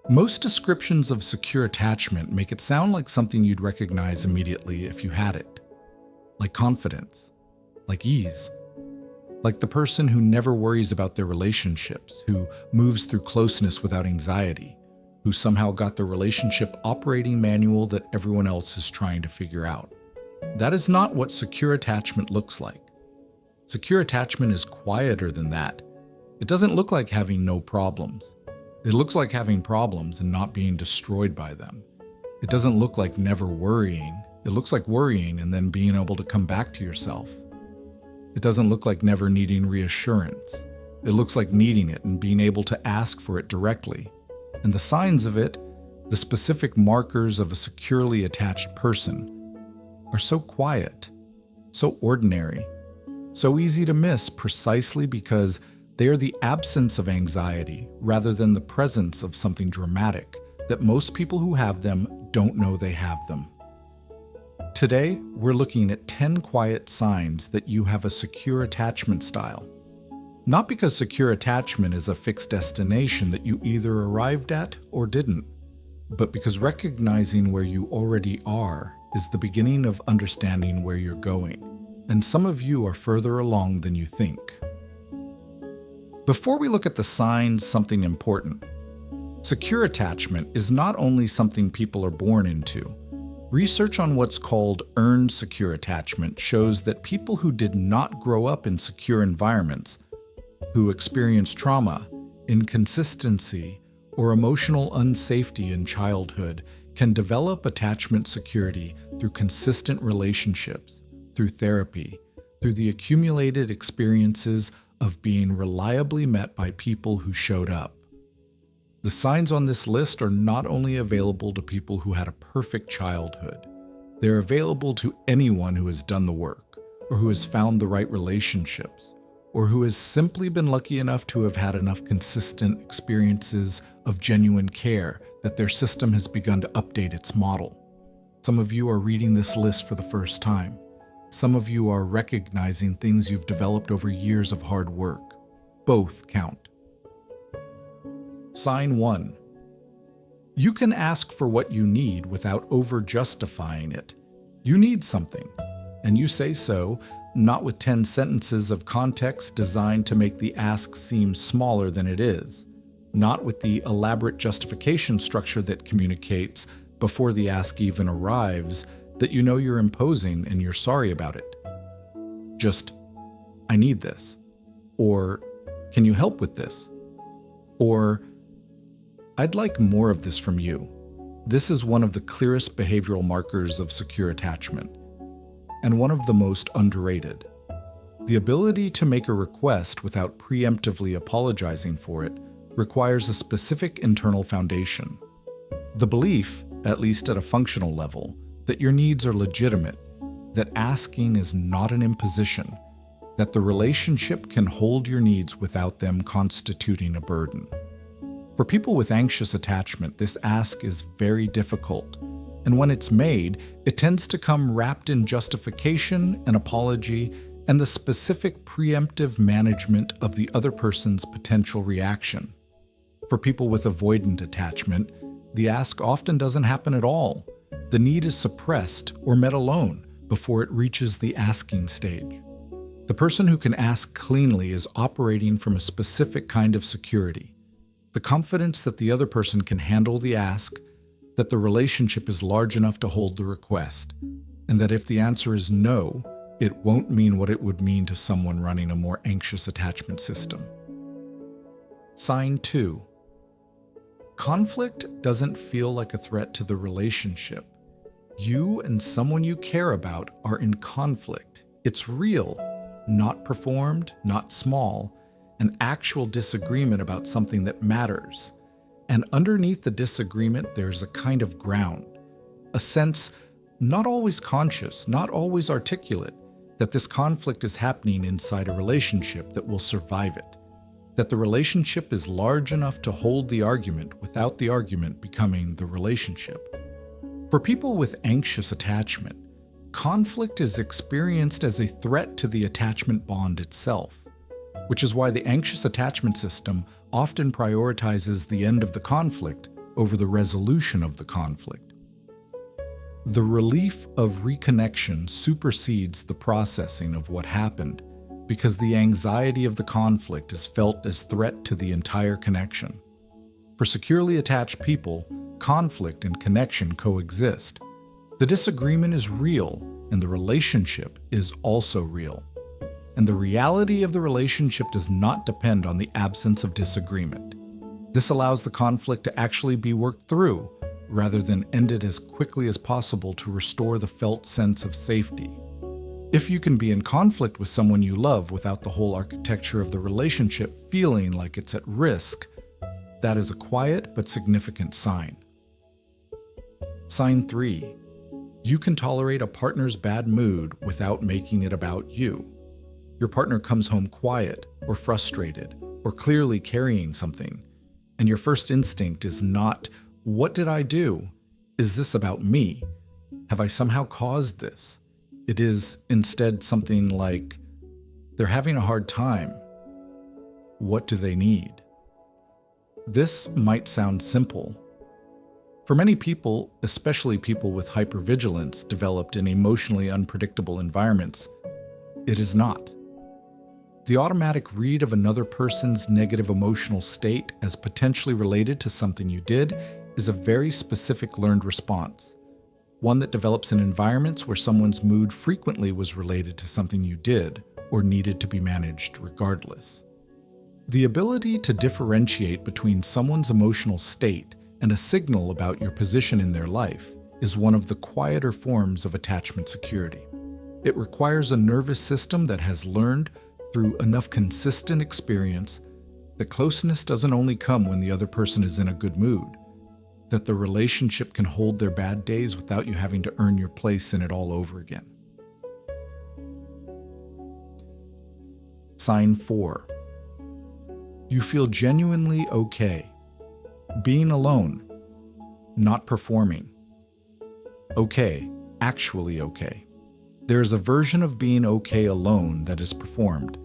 Most descriptions of secure attachment make it sound like something you'd recognize immediately if you had it. Like confidence, like ease, like the person who never worries about their relationships, who moves through closeness without anxiety, who somehow got the relationship operating manual that everyone else is trying to figure out. That is not what secure attachment looks like. Secure attachment is quieter than that. It doesn't look like having no problems. It looks like having problems and not being destroyed by them. It doesn't look like never worrying. It looks like worrying and then being able to come back to yourself. It doesn't look like never needing reassurance. It looks like needing it and being able to ask for it directly. And the signs of it, the specific markers of a securely attached person, are so quiet, so ordinary, so easy to miss precisely because they are the absence of anxiety rather than the presence of something dramatic that most people who have them don't know they have them. Today, we're looking at 10 quiet signs that you have a secure attachment style. Not because secure attachment is a fixed destination that you either arrived at or didn't, but because recognizing where you already are is the beginning of understanding where you're going, and some of you are further along than you think. Before we look at the signs, something important. Secure attachment is not only something people are born into. Research on what's called earned secure attachment shows that people who did not grow up in secure environments, who experienced trauma, inconsistency, or emotional unsafety in childhood can develop attachment security through consistent relationships, through therapy, through the accumulated experiences of being reliably met by people who showed up. The signs on this list are not only available to people who had a perfect childhood, they're available to anyone who has done the work, or who has found the right relationships, or who has simply been lucky enough to have had enough consistent experiences of genuine care that their system has begun to update its model. Some of you are reading this list for the first time. Some of you are recognizing things you've developed over years of hard work. Both count. Sign 1. You can ask for what you need without over-justifying it. You need something, and you say so, not with 10 sentences of context designed to make the ask seem smaller than it is, not with the elaborate justification structure that communicates, before the ask even arrives, that you know you're imposing and you're sorry about it. Just, I need this. Or, can you help with this? Or, I'd like more of this from you. This is one of the clearest behavioral markers of secure attachment, and one of the most underrated. The ability to make a request without preemptively apologizing for it requires a specific internal foundation. The belief, at least at a functional level, that your needs are legitimate, that asking is not an imposition, that the relationship can hold your needs without them constituting a burden. For people with anxious attachment, this ask is very difficult, and when it's made, it tends to come wrapped in justification, an apology, and the specific preemptive management of the other person's potential reaction. For people with avoidant attachment, the ask often doesn't happen at all. The need is suppressed or met alone before it reaches the asking stage. The person who can ask cleanly is operating from a specific kind of security. The confidence that the other person can handle the ask, that the relationship is large enough to hold the request, and that if the answer is no, it won't mean what it would mean to someone running a more anxious attachment system. Sign 2. Conflict doesn't feel like a threat to the relationship. You and someone you care about are in conflict. It's real, not performed, not small, an actual disagreement about something that matters. And underneath the disagreement, there's a kind of ground, a sense, not always conscious, not always articulate, that this conflict is happening inside a relationship that will survive it, that the relationship is large enough to hold the argument without the argument becoming the relationship. For people with anxious attachment, conflict is experienced as a threat to the attachment bond itself, which is why the anxious attachment system often prioritizes the end of the conflict over the resolution of the conflict. The relief of reconnection supersedes the processing of what happened because the anxiety of the conflict is felt as threat to the entire connection. For securely attached people, conflict and connection coexist. The disagreement is real, and the relationship is also real. And the reality of the relationship does not depend on the absence of disagreement. This allows the conflict to actually be worked through, rather than ended as quickly as possible to restore the felt sense of safety. If you can be in conflict with someone you love without the whole architecture of the relationship feeling like it's at risk, that is a quiet but significant sign. Sign 3. You can tolerate a partner's bad mood without making it about you. Your partner comes home quiet or frustrated or clearly carrying something, and your first instinct is not, "What did I do? Is this about me? Have I somehow caused this?" It is instead something like, "They're having a hard time. What do they need?" This might sound simple. For many people, especially people with hypervigilance developed in emotionally unpredictable environments, it is not. The automatic read of another person's negative emotional state as potentially related to something you did is a very specific learned response, one that develops in environments where someone's mood frequently was related to something you did or needed to be managed regardless. The ability to differentiate between someone's emotional state and a signal about your position in their life is one of the quieter forms of attachment security. It requires a nervous system that has learned through enough consistent experience that closeness doesn't only come when the other person is in a good mood, that the relationship can hold their bad days without you having to earn your place in it all over again. Sign 4. You feel genuinely okay. Being alone, not performing. Okay, actually okay. There is a version of being okay alone that is performed.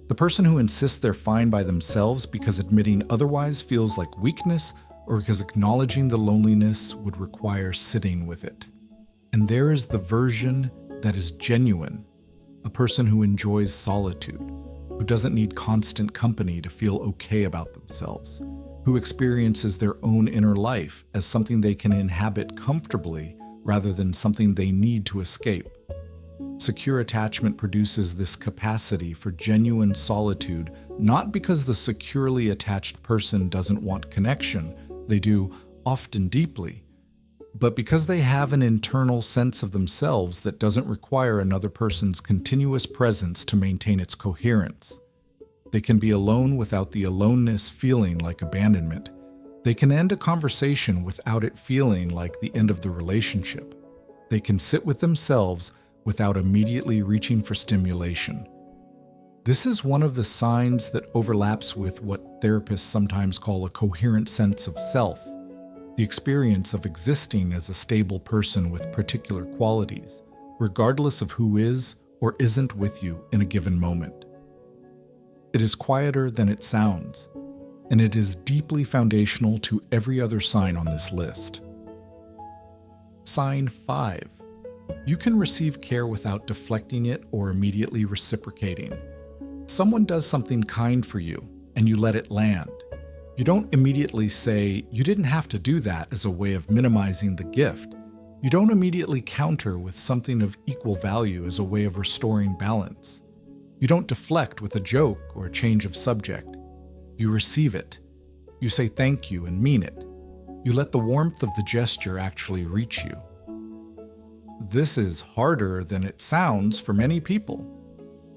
The person who insists they're fine by themselves because admitting otherwise feels like weakness, or because acknowledging the loneliness would require sitting with it. And there is the version that is genuine, a person who enjoys solitude, who doesn't need constant company to feel okay about themselves, who experiences their own inner life as something they can inhabit comfortably rather than something they need to escape. Secure attachment produces this capacity for genuine solitude, not because the securely attached person doesn't want connection, they do, often deeply, but because they have an internal sense of themselves that doesn't require another person's continuous presence to maintain its coherence. They can be alone without the aloneness feeling like abandonment. They can end a conversation without it feeling like the end of the relationship. They can sit with themselves without immediately reaching for stimulation. This is one of the signs that overlaps with what therapists sometimes call a coherent sense of self, the experience of existing as a stable person with particular qualities, regardless of who is or isn't with you in a given moment. It is quieter than it sounds, and it is deeply foundational to every other sign on this list. Sign 5. You can receive care without deflecting it or immediately reciprocating. Someone does something kind for you, and you let it land. You don't immediately say, "You didn't have to do that," as a way of minimizing the gift. You don't immediately counter with something of equal value as a way of restoring balance. You don't deflect with a joke or a change of subject. You receive it. You say thank you and mean it. You let the warmth of the gesture actually reach you. This is harder than it sounds for many people,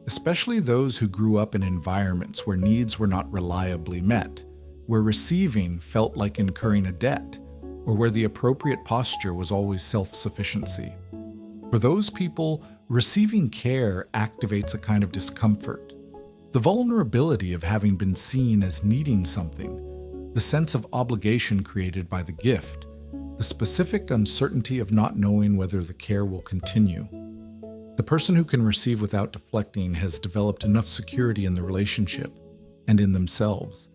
especially those who grew up in environments where needs were not reliably met, where receiving felt like incurring a debt, or where the appropriate posture was always self-sufficiency. For those people, receiving care activates a kind of discomfort. The vulnerability of having been seen as needing something, the sense of obligation created by the gift, the specific uncertainty of not knowing whether the care will continue. The person who can receive without deflecting has developed enough security in the relationship and in themselves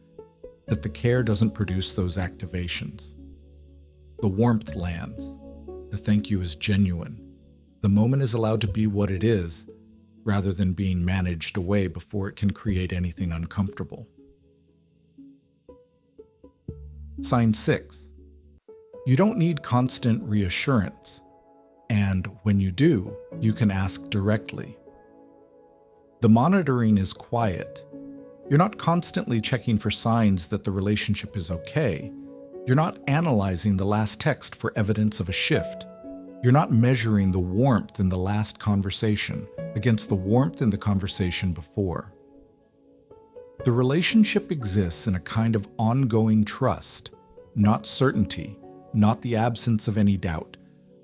that the care doesn't produce those activations. The warmth lands. The thank you is genuine. The moment is allowed to be what it is, rather than being managed away before it can create anything uncomfortable. Sign 6. You don't need constant reassurance, and when you do, you can ask directly. The monitoring is quiet. You're not constantly checking for signs that the relationship is okay. You're not analyzing the last text for evidence of a shift. You're not measuring the warmth in the last conversation against the warmth in the conversation before. The relationship exists in a kind of ongoing trust, not certainty, not the absence of any doubt,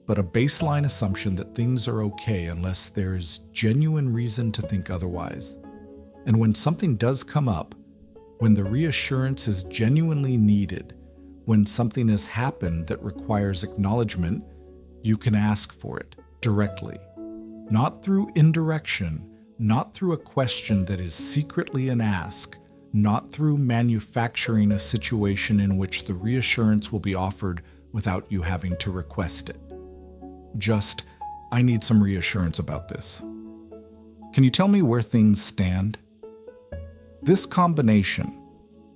but a baseline assumption that things are okay unless there's genuine reason to think otherwise. And when something does come up, when the reassurance is genuinely needed, when something has happened that requires acknowledgement, you can ask for it directly, not through indirection, not through a question that is secretly an ask, not through manufacturing a situation in which the reassurance will be offered without you having to request it. Just, I need some reassurance about this. Can you tell me where things stand? This combination,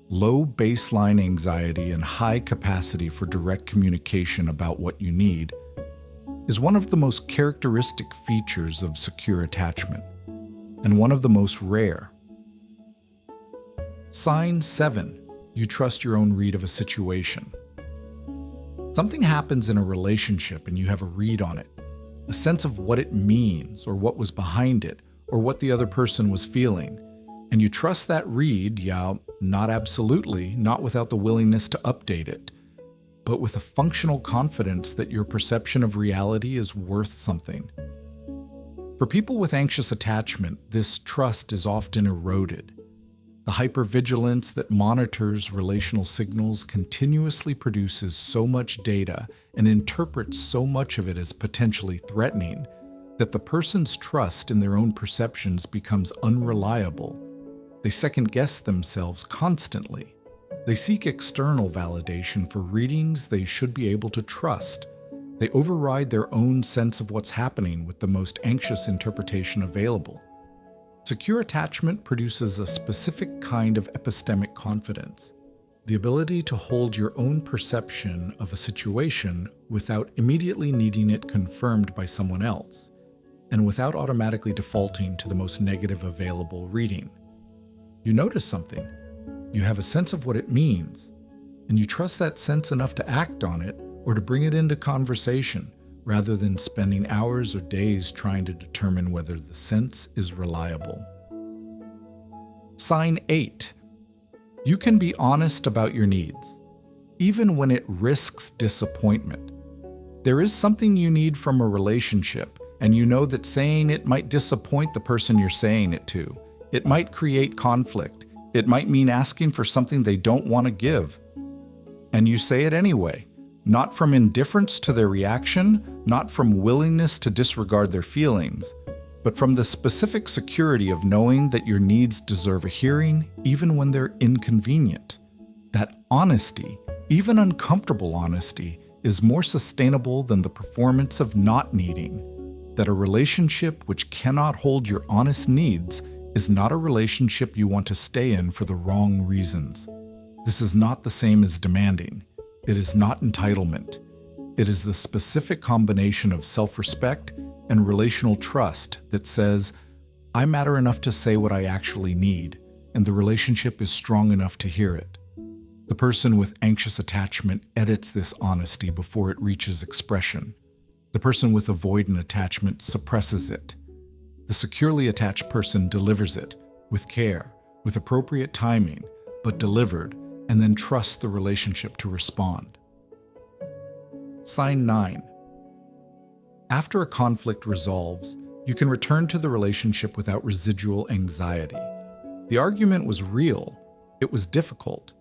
low baseline anxiety and high capacity for direct communication about what you need, is one of the most characteristic features of secure attachment, and one of the most rare. Sign 7. You trust your own read of a situation. Something happens in a relationship and you have a read on it, a sense of what it means or what was behind it or what the other person was feeling. And you trust that read, not absolutely, not without the willingness to update it, but with a functional confidence that your perception of reality is worth something. For people with anxious attachment, this trust is often eroded. The hypervigilance that monitors relational signals continuously produces so much data and interprets so much of it as potentially threatening that the person's trust in their own perceptions becomes unreliable. They second-guess themselves constantly. They seek external validation for readings they should be able to trust. They override their own sense of what's happening with the most anxious interpretation available. Secure attachment produces a specific kind of epistemic confidence, the ability to hold your own perception of a situation without immediately needing it confirmed by someone else, and without automatically defaulting to the most negative available reading. You notice something, you have a sense of what it means, and you trust that sense enough to act on it or to bring it into conversation, rather than spending hours or days trying to determine whether the sense is reliable. Sign 8. You can be honest about your needs, even when it risks disappointment. There is something you need from a relationship, and you know that saying it might disappoint the person you're saying it to. It might create conflict. It might mean asking for something they don't want to give. And you say it anyway. Not from indifference to their reaction, not from willingness to disregard their feelings, but from the specific security of knowing that your needs deserve a hearing even when they're inconvenient. That honesty, even uncomfortable honesty, is more sustainable than the performance of not needing. That a relationship which cannot hold your honest needs is not a relationship you want to stay in for the wrong reasons. This is not the same as demanding. It is not entitlement. It is the specific combination of self-respect and relational trust that says, I matter enough to say what I actually need, and the relationship is strong enough to hear it. The person with anxious attachment edits this honesty before it reaches expression. The person with avoidant attachment suppresses it. The securely attached person delivers it, with care, with appropriate timing, but delivered, and then trusts the relationship to respond. Sign 9. After a conflict resolves, you can return to the relationship without residual anxiety. The argument was real, it was difficult,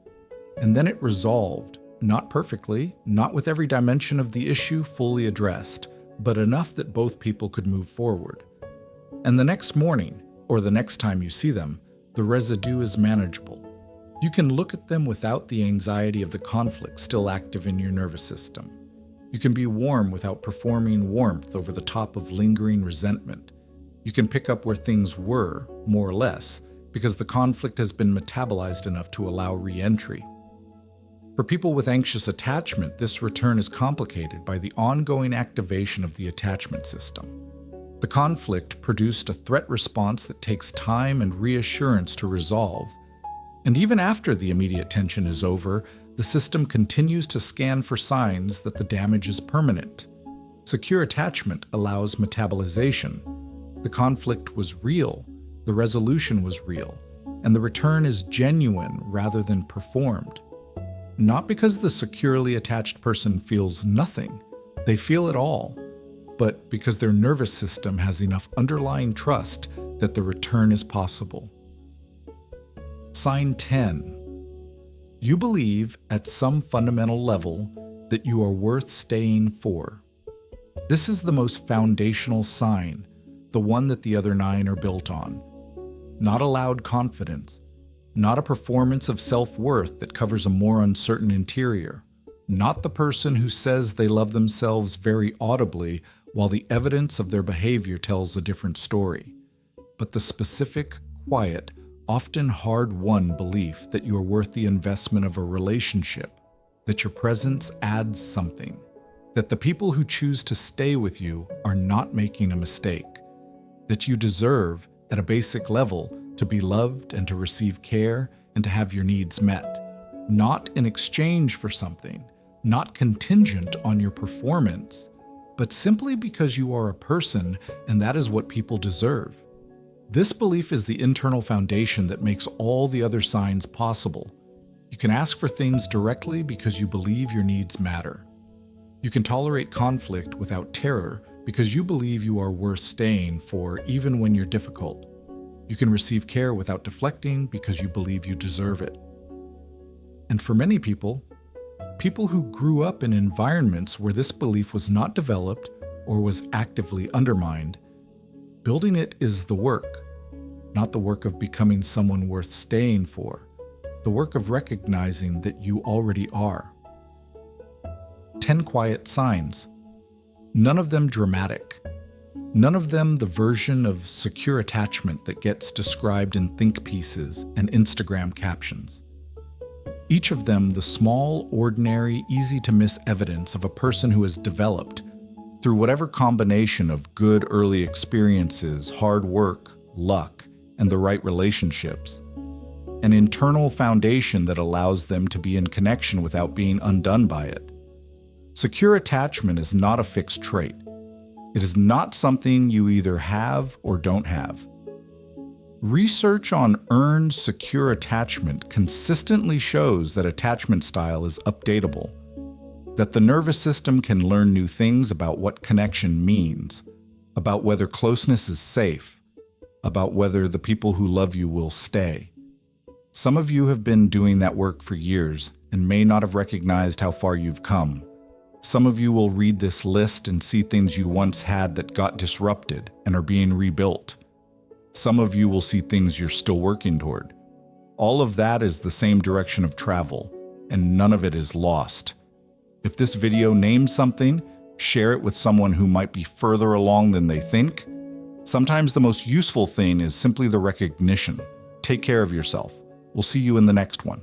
and then it resolved, not perfectly, not with every dimension of the issue fully addressed, but enough that both people could move forward. And the next morning, or the next time you see them, the residue is manageable. You can look at them without the anxiety of the conflict still active in your nervous system. You can be warm without performing warmth over the top of lingering resentment. You can pick up where things were, more or less, because the conflict has been metabolized enough to allow re-entry. For people with anxious attachment, this return is complicated by the ongoing activation of the attachment system. The conflict produced a threat response that takes time and reassurance to resolve. And even after the immediate tension is over, the system continues to scan for signs that the damage is permanent. Secure attachment allows metabolization. The conflict was real, the resolution was real, and the return is genuine rather than performed. Not because the securely attached person feels nothing, they feel it all, but because their nervous system has enough underlying trust that the return is possible. Sign 10. You believe at some fundamental level that you are worth staying for. This is the most foundational sign, the one that the other 9 are built on. Not a loud confidence, not a performance of self-worth that covers a more uncertain interior, not the person who says they love themselves very audibly while the evidence of their behavior tells a different story, but the specific, quiet, often hard-won belief that you are worth the investment of a relationship, that your presence adds something, that the people who choose to stay with you are not making a mistake, that you deserve, at a basic level, to be loved and to receive care and to have your needs met, not in exchange for something, not contingent on your performance, but simply because you are a person and that is what people deserve. This belief is the internal foundation that makes all the other signs possible. You can ask for things directly because you believe your needs matter. You can tolerate conflict without terror because you believe you are worth staying for even when you're difficult. You can receive care without deflecting because you believe you deserve it. And for many people who grew up in environments where this belief was not developed or was actively undermined, building it is the work, not the work of becoming someone worth staying for, the work of recognizing that you already are. 10 quiet signs. None of them dramatic. None of them the version of secure attachment that gets described in think pieces and Instagram captions. Each of them the small, ordinary, easy-to-miss evidence of a person who has developed, through whatever combination of good early experiences, hard work, luck, and the right relationships, an internal foundation that allows them to be in connection without being undone by it. Secure attachment is not a fixed trait. It is not something you either have or don't have. Research on earned secure attachment consistently shows that attachment style is updatable, that the nervous system can learn new things about what connection means, about whether closeness is safe, about whether the people who love you will stay. Some of you have been doing that work for years and may not have recognized how far you've come. Some of you will read this list and see things you once had that got disrupted and are being rebuilt. Some of you will see things you're still working toward. All of that is the same direction of travel, and none of it is lost. If this video names something, share it with someone who might be further along than they think. Sometimes the most useful thing is simply the recognition. Take care of yourself. We'll see you in the next one.